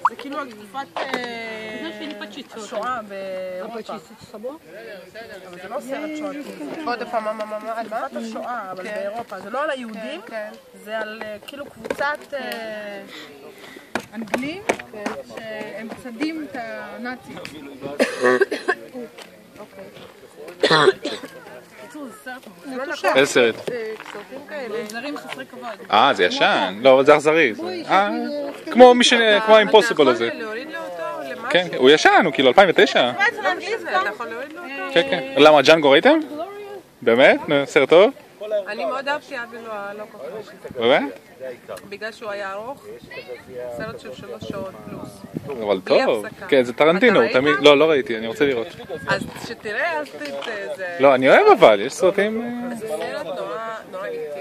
זה כאילו על תקופת השואה באירופה. אבל זה לא סרט שואה. עוד פעם, על מה? תקופת השואה, אבל באירופה. זה לא על היהודים, זה על כאילו קבוצת אנגלים שהם צדים את הנאצים. איזה סרט? סרטים כאלה, זרים חסרי כבוד. זה ישן. לא, אבל זה אכזרי. כמו האימפוסיבל הזה. אתה יכול להוריד לו אותו למשהו? כן, הוא ישן, הוא כאילו 2009. אתה יכול להוריד לו אותו? כן, כן. למה, ג'אנגו ראיתם? באמת? סרט טוב? אני מאוד אהבתי אבי לא כל כך. באמת? בגלל שהוא היה ארוך, סרט של 3 שעות פלוס. אבל טוב. כן, זה טרנטינו. לא ראיתי, אני רוצה לראות. אז שתראה, אז זה... לא, אני אוהב אבל, יש סרטים... זה סרט נורא איטי.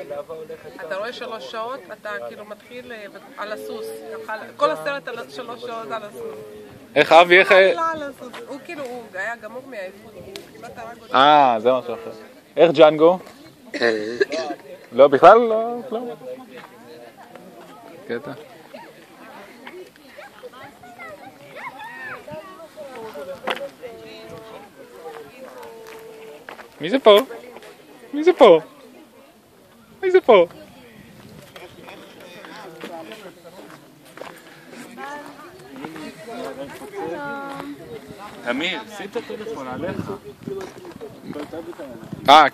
אתה רואה 3 שעות, אתה כאילו מתחיל על הסוס. כל הסרט על 3 שעות על הסוס. איך אבי, איך... הוא כאילו, הוא היה גמור מהעייפות. כמעט הרג אותי. זה משהו אחר. איך ג'אנגו? לא, בכלל לא. קטע. מי זה פה? אמיר, שים את הטלפון עליך.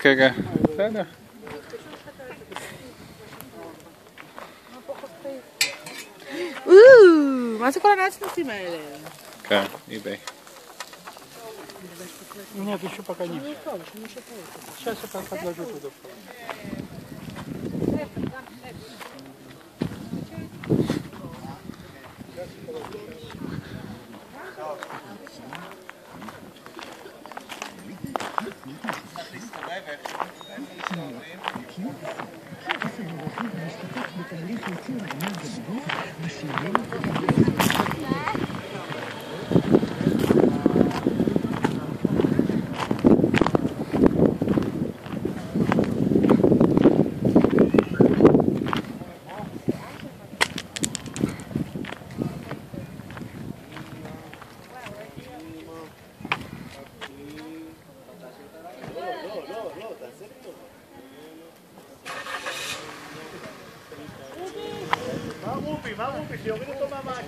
כן. בסדר. מה זה כל הנאצנצים האלה? כן, eBay. Нет, еще пока нет. Сейчас я подложу туда. מה רובי? שיוריד אותו מהמעקב.